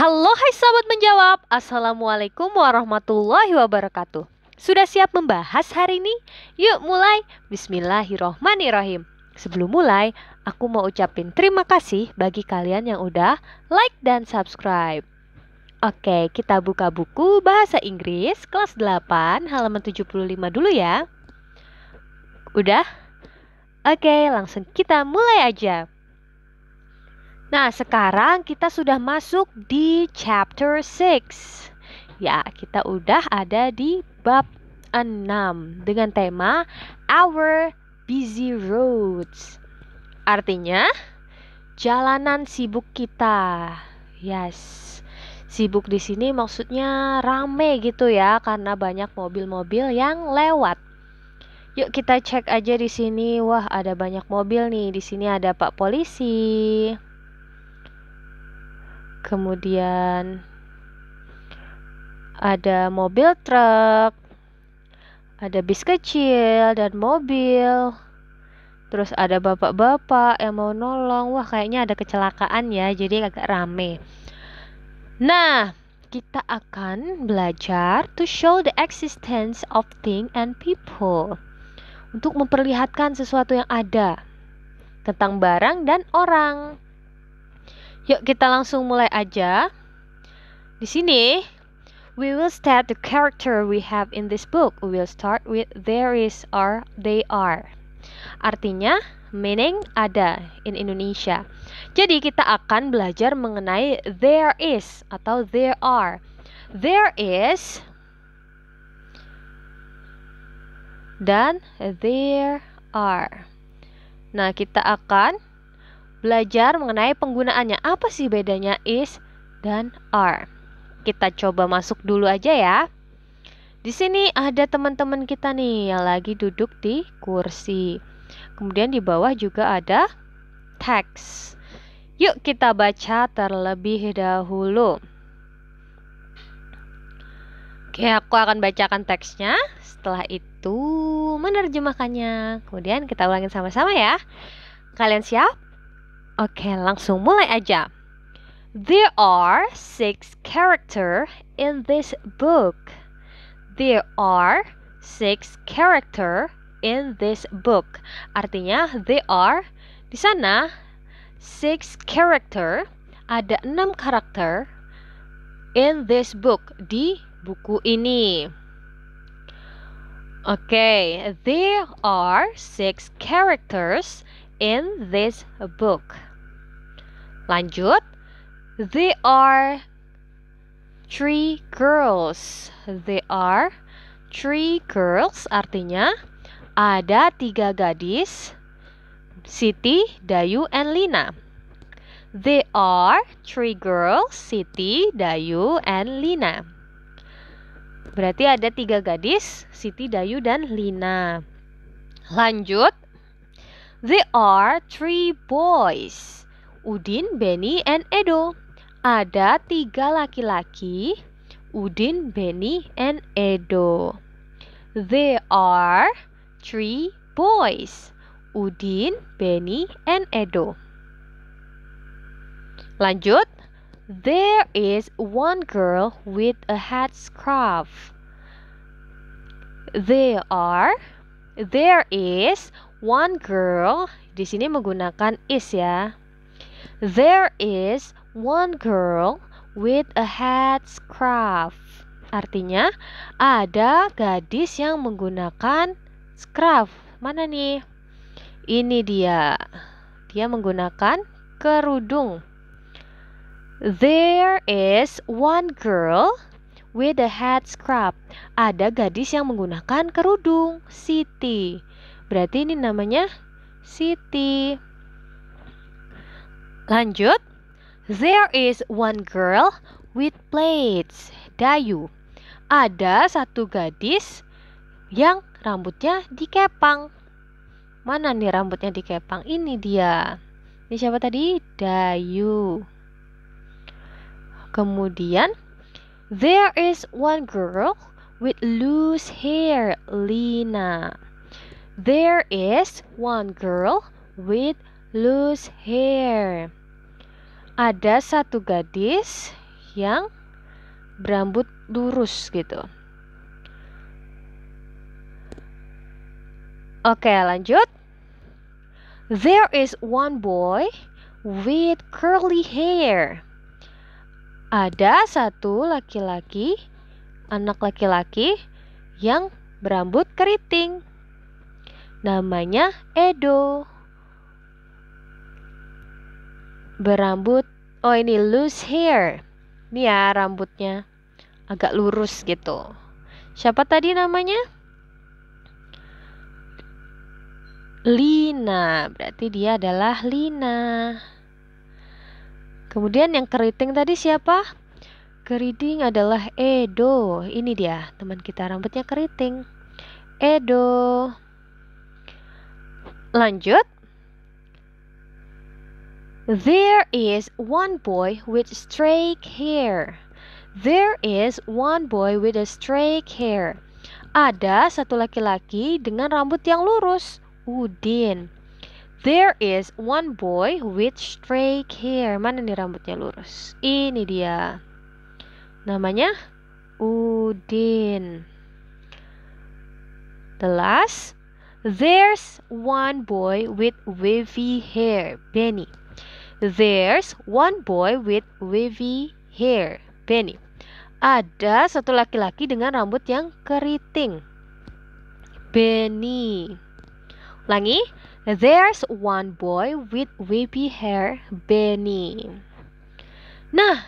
Halo hai sahabat menjawab, Assalamualaikum warahmatullahi wabarakatuh. Sudah siap membahas hari ini? Yuk mulai. Bismillahirrohmanirrohim. Sebelum mulai, aku mau ucapin terima kasih bagi kalian yang udah like dan subscribe. Oke, kita buka buku bahasa Inggris kelas 8 halaman 75 dulu ya. Udah? Oke, langsung kita mulai aja. Nah, sekarang kita sudah masuk di chapter 6. Ya, kita udah ada di bab 6 dengan tema Our Busy Roads. Artinya, jalanan sibuk kita. Yes. Sibuk di sini maksudnya rame gitu ya, karena banyak mobil-mobil yang lewat. Yuk kita cek aja di sini. Wah, ada banyak mobil nih. Di sini ada Pak Polisi. Kemudian ada mobil truk, ada bis kecil dan mobil. Terus ada bapak-bapak yang mau nolong. Wah, kayaknya ada kecelakaan ya, jadi agak rame. Nah, kita akan belajar to show the existence of thing and people. Untuk memperlihatkan sesuatu yang ada tentang barang dan orang. Yuk kita langsung mulai aja. Di sini we will state the character we have in this book. We will start with there is or they are. Artinya meaning ada in Indonesia. Jadi kita akan belajar mengenai there is atau there are. There is dan there are. Nah, kita akan belajar mengenai penggunaannya. Apa sih bedanya is dan are? Kita coba masuk dulu aja ya. Di sini ada teman-teman kita nih yang lagi duduk di kursi. Kemudian di bawah juga ada teks. Yuk kita baca terlebih dahulu. Oke, aku akan bacakan teksnya. Setelah itu menerjemahkannya. Kemudian kita ulangin sama-sama ya. Kalian siap? Oke, langsung mulai aja. There are 6 characters in this book. There are 6 characters in this book. Artinya, there are di sana 6 character, ada 6 karakter in this book, di buku ini. Oke, there are 6 characters in this book. Lanjut, there are 3 girls. There are 3 girls, artinya ada 3 gadis, Siti, Dayu, and Lina. There are 3 girls, Siti, Dayu, and Lina. Berarti ada 3 gadis, Siti, Dayu, dan Lina. Lanjut, there are 3 boys, Udin, Benny, and Edo. Ada 3 laki-laki, Udin, Benny, and Edo. There are 3 boys, Udin, Benny, and Edo. Lanjut, there is 1 girl with a headscarf. There is 1 girl. Di sini menggunakan is ya. There is 1 girl with a headscarf. Artinya ada gadis yang menggunakan scarf. Mana nih? Ini dia. Dia menggunakan kerudung. There is 1 girl with a headscarf. Ada gadis yang menggunakan kerudung. Siti. Berarti ini namanya Siti. Lanjut, there is 1 girl with plaits. Dayu. Ada 1 gadis yang rambutnya dikepang. Mana nih rambutnya dikepang? Ini dia. Ini siapa tadi? Dayu. Kemudian, there is 1 girl with loose hair. Lina. There is 1 girl with loose hair. Ada 1 gadis yang berambut lurus gitu. Oke, lanjut. There is one boy with curly hair. Ada satu laki-laki, anak laki-laki yang berambut keriting. Namanya Edo. Ini loose hair. Ini ya rambutnya agak lurus gitu. Siapa tadi namanya? Lina. Berarti dia adalah Lina. Kemudian yang keriting tadi siapa? Keriting adalah Edo. Ini dia teman kita rambutnya keriting. Edo. Lanjut. There is one boy with straight hair. There is one boy with a straight hair. Ada satu laki-laki dengan rambut yang lurus. Udin. There is one boy with straight hair. Mana nih rambutnya lurus? Ini dia. Namanya Udin. The last. There's one boy with wavy hair. Benny. There's one boy with wavy hair. Benny. Ada satu laki-laki dengan rambut yang keriting. Benny. Ulangi. There's one boy with wavy hair. Benny. Nah,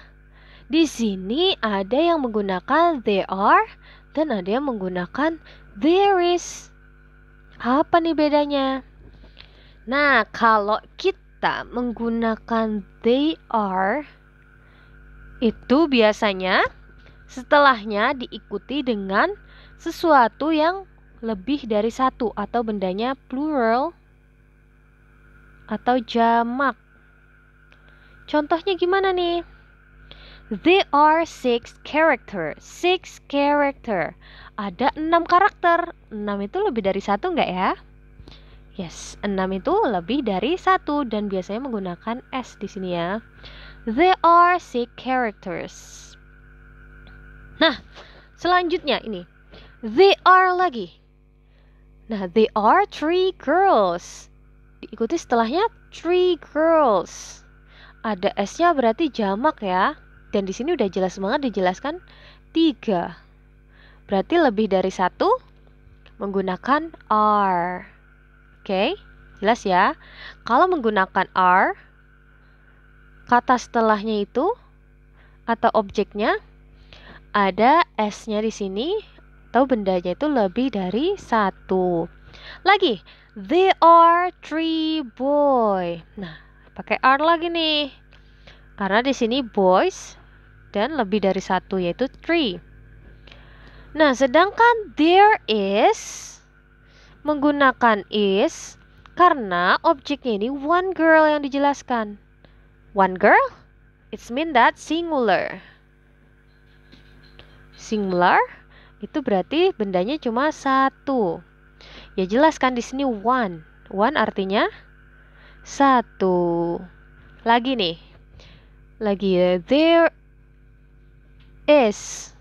di sini ada yang menggunakan there are dan ada yang menggunakan there is. Apa nih bedanya? Nah, kalau kita menggunakan they are, itu biasanya setelahnya diikuti dengan sesuatu yang lebih dari satu atau bendanya plural atau jamak. Contohnya gimana nih? There are 6 character. 6 character. Ada 6 karakter. 6 itu lebih dari satu nggak ya? Yes, 6 itu lebih dari satu dan biasanya menggunakan S di sini ya. There are 6 characters. Nah, selanjutnya ini. They are lagi. Nah, they are 3 girls. Diikuti setelahnya 3 girls. Ada S-nya berarti jamak ya. Dan di sini udah jelas banget dijelaskan 3. Berarti lebih dari satu menggunakan are. Oke, jelas ya. Kalau menggunakan are, kata setelahnya itu atau objeknya ada S-nya di sini atau bendanya itu lebih dari satu. Lagi, there are 3 boy. Nah, pakai are lagi nih. Karena di sini boys dan lebih dari satu yaitu 3. Nah, sedangkan there is menggunakan is karena objeknya ini one girl yang dijelaskan. One girl, it's mean that singular. Singular itu berarti bendanya cuma satu. Ya jelaskan di sini one. One artinya satu. Lagi nih. Lagi ya, there is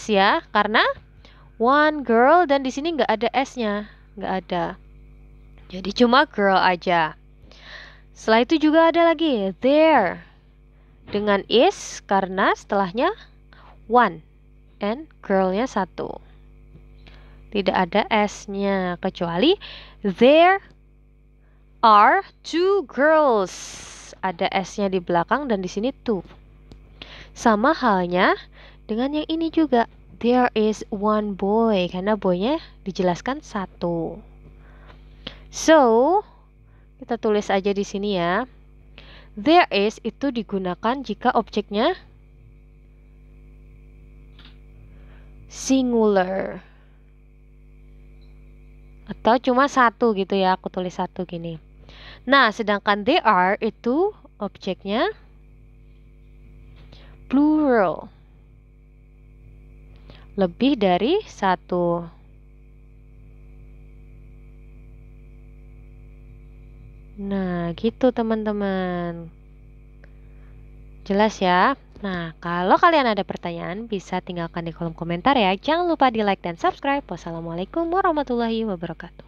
ya, karena one girl dan di sini nggak ada S-nya, nggak ada. Jadi cuma girl aja. Setelah itu juga ada lagi there dengan is karena setelahnya one and girl-nya satu. Tidak ada S-nya kecuali there are 2 girls. Ada S-nya di belakang dan di sini 2. Sama halnya dengan yang ini juga. There is one boy. Karena boy-nya dijelaskan satu. So, kita tulis aja di sini ya. There is itu digunakan jika objeknya singular. Atau cuma satu gitu ya. Aku tulis satu gini. Nah, sedangkan they are itu objeknya plural. Lebih dari satu. Nah, gitu teman-teman. Jelas ya? Nah, kalau kalian ada pertanyaan, bisa tinggalkan di kolom komentar ya. Jangan lupa di like dan subscribe. Wassalamualaikum warahmatullahi wabarakatuh.